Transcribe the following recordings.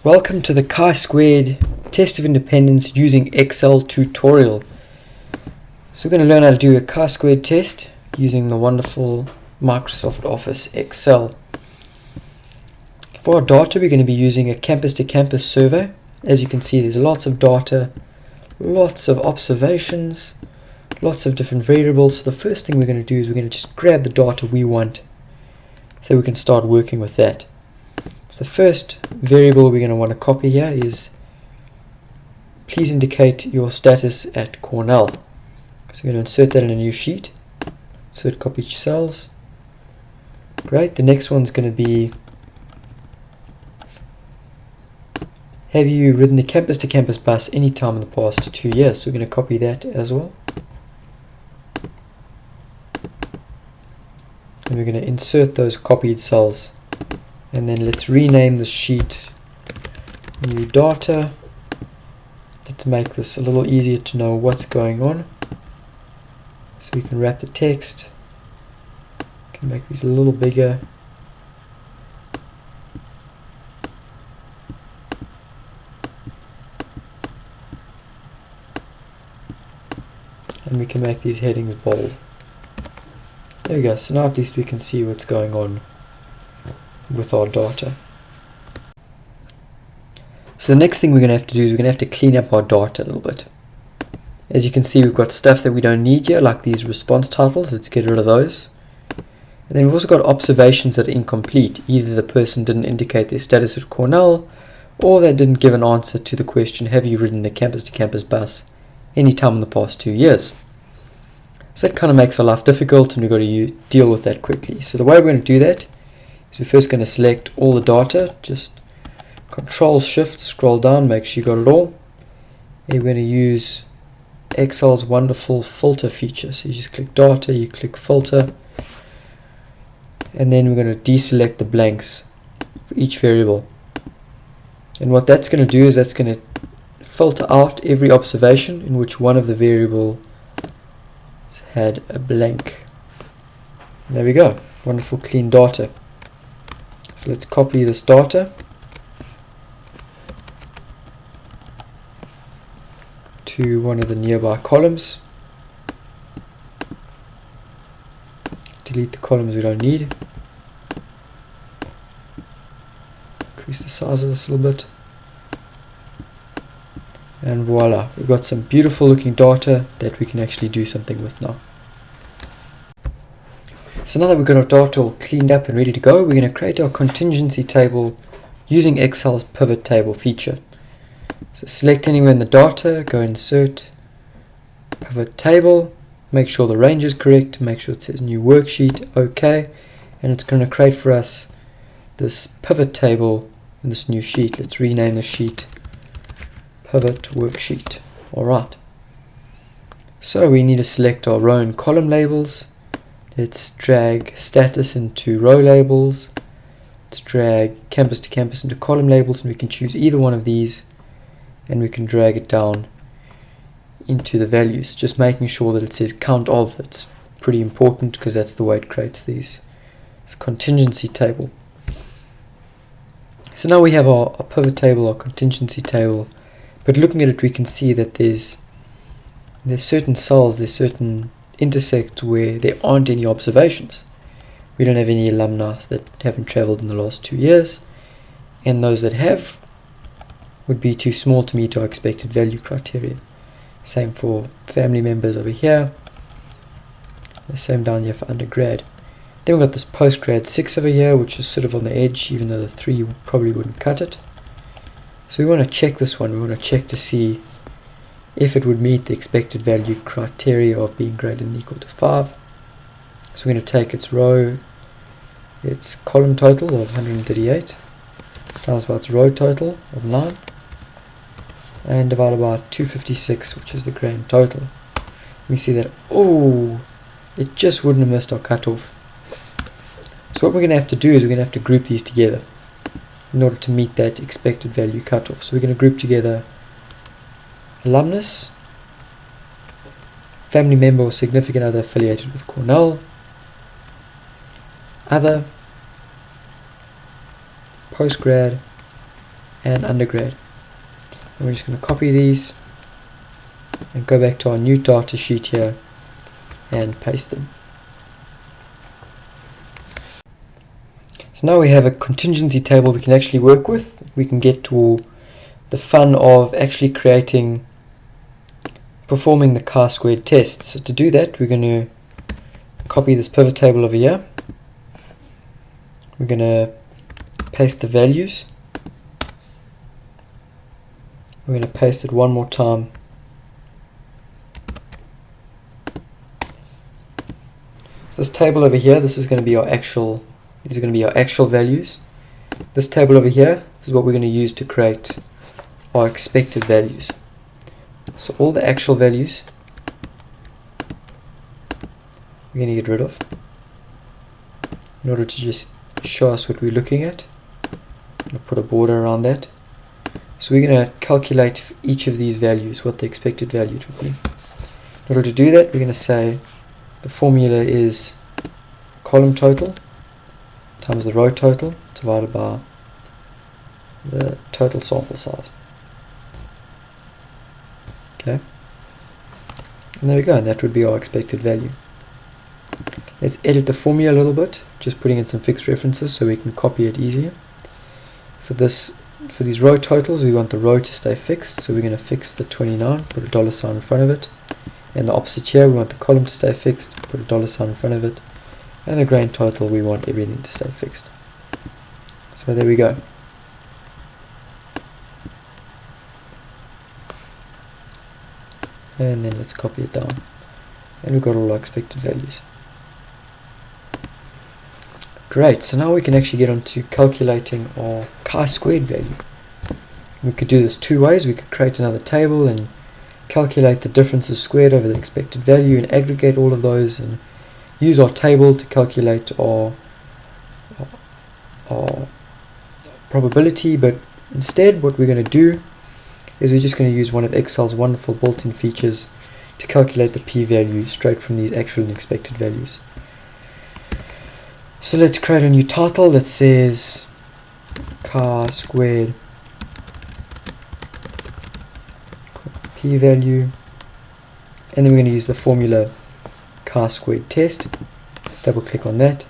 Welcome to the chi-squared test of independence using Excel tutorial. So we're going to learn how to do a chi-squared test using the wonderful Microsoft Office Excel. For our data, we're going to be using a campus-to-campus survey. As you can see, there's lots of data, lots of observations, lots of different variables. So the first thing we're going to do is we're going to just grab the data we want so we can start working with that. So the first variable we're going to want to copy here is please indicate your status at Cornell. So we're going to insert that in a new sheet. Insert copy cells. Great. The next one's going to be have you ridden the campus-to-campus bus any time in the past 2 years? So we're going to copy that as well. And we're going to insert those copied cells. And then let's rename the sheet new data. Let's make this a little easier to know what's going on. So we can wrap the text. We can make these a little bigger. And we can make these headings bold. There we go. So now at least we can see what's going on with our data. So the next thing we're going to have to do is we're going to have to clean up our data a little bit. As you can see, we've got stuff that we don't need here, like these response titles. Let's get rid of those. And then we've also got observations that are incomplete. Either the person didn't indicate their status at Cornell, or they didn't give an answer to the question, have you ridden the campus-to-campus bus any time in the past 2 years? So that kind of makes our life difficult, and we've got to deal with that quickly. So the way we're going to do that is we're first going to select all the data, just Control-Shift, scroll down, make sure you got it all. And we're going to use Excel's wonderful filter feature. So you just click data, you click filter, and then we're going to deselect the blanks for each variable. And what that's going to do is that's going to filter out every observation in which one of the variables had a blank. And there we go, wonderful clean data. So let's copy this data to one of the nearby columns. Delete the columns we don't need. Increase the size of this a little bit. And voila, we've got some beautiful looking data that we can actually do something with now. So now that we've got our data all cleaned up and ready to go, we're going to create our contingency table using Excel's pivot table feature. So select anywhere in the data, go insert pivot table, make sure the range is correct, make sure it says new worksheet, OK, and it's going to create for us this pivot table in this new sheet. Let's rename the sheet pivot worksheet. Alright, so we need to select our row and column labels. Let's drag status into row labels. Let's drag campus to campus into column labels, and we can choose either one of these and we can drag it down into the values, just making sure that it says count of. It's pretty important because that's the way it creates this contingency table. So now we have our pivot table, our contingency table, but looking at it we can see that there's certain cells, there's certain intersects where there aren't any observations. We don't have any alumni that haven't traveled in the last 2 years, and those that have would be too small to meet our expected value criteria. Same for family members over here, the same down here for undergrad. Then we've got this postgrad 6 over here, which is sort of on the edge, even though the 3 probably wouldn't cut it. So we want to check this one. We want to check to see if it would meet the expected value criteria of being greater than or equal to 5. So we're going to take its row, its column total of 138, times by its row total of 9, and divided by 256, which is the grand total. We see that, oh, it just wouldn't have missed our cutoff. So what we're going to have to do is we're going to have to group these together in order to meet that expected value cutoff. So we're going to group together alumnus, family member or significant other affiliated with Cornell, other, postgrad, and undergrad. And we're just going to copy these and go back to our new data sheet here and paste them. So now we have a contingency table we can actually work with. We can get to the fun of actually performing the chi-squared test. So to do that, we're going to copy this pivot table over here. We're going to paste the values. We're going to paste it one more time. So this table over here, this is going to be our actual. These are going to be our actual values. This table over here, this is what we're going to use to create our expected values. So all the actual values we're going to get rid of in order to just show us what we're looking at. I'm going to put a border around that. So we're going to calculate for each of these values what the expected value would be. In order to do that, we're going to say the formula is column total times the row total divided by the total sample size. Okay, and there we go, and that would be our expected value. Let's edit the formula a little bit, just putting in some fixed references so we can copy it easier. For these row totals, we want the row to stay fixed, so we're going to fix the 29, put a $ in front of it. And the opposite here, we want the column to stay fixed, put a $ in front of it. And the grand total, we want everything to stay fixed. So there we go. And then let's copy it down. And we've got all our expected values. Great, so now we can actually get on to calculating our chi-squared value. We could do this two ways. We could create another table and calculate the differences squared over the expected value and aggregate all of those and use our table to calculate our probability, but instead what we're going to do is we're just going to use one of Excel's wonderful built-in features to calculate the p-value straight from these actual and expected values. So let's create a new title that says chi-squared p-value, and then we're going to use the formula chi-squared test. Double click on that.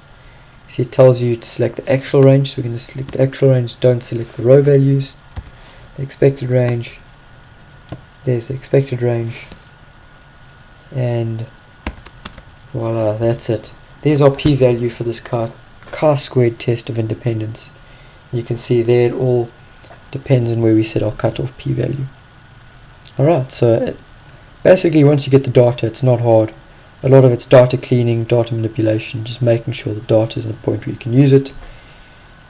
See, it tells you to select the actual range, so we're going to select the actual range, don't select the row values. The expected range, there's the expected range, and voila, that's it. There's our p-value for this chi-squared test of independence. You can see there it all depends on where we set our cutoff p-value. Alright, so basically once you get the data, it's not hard. A lot of it's data cleaning, data manipulation, just making sure the data is in a point where you can use it.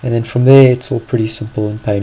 And then from there, it's all pretty simple and painless.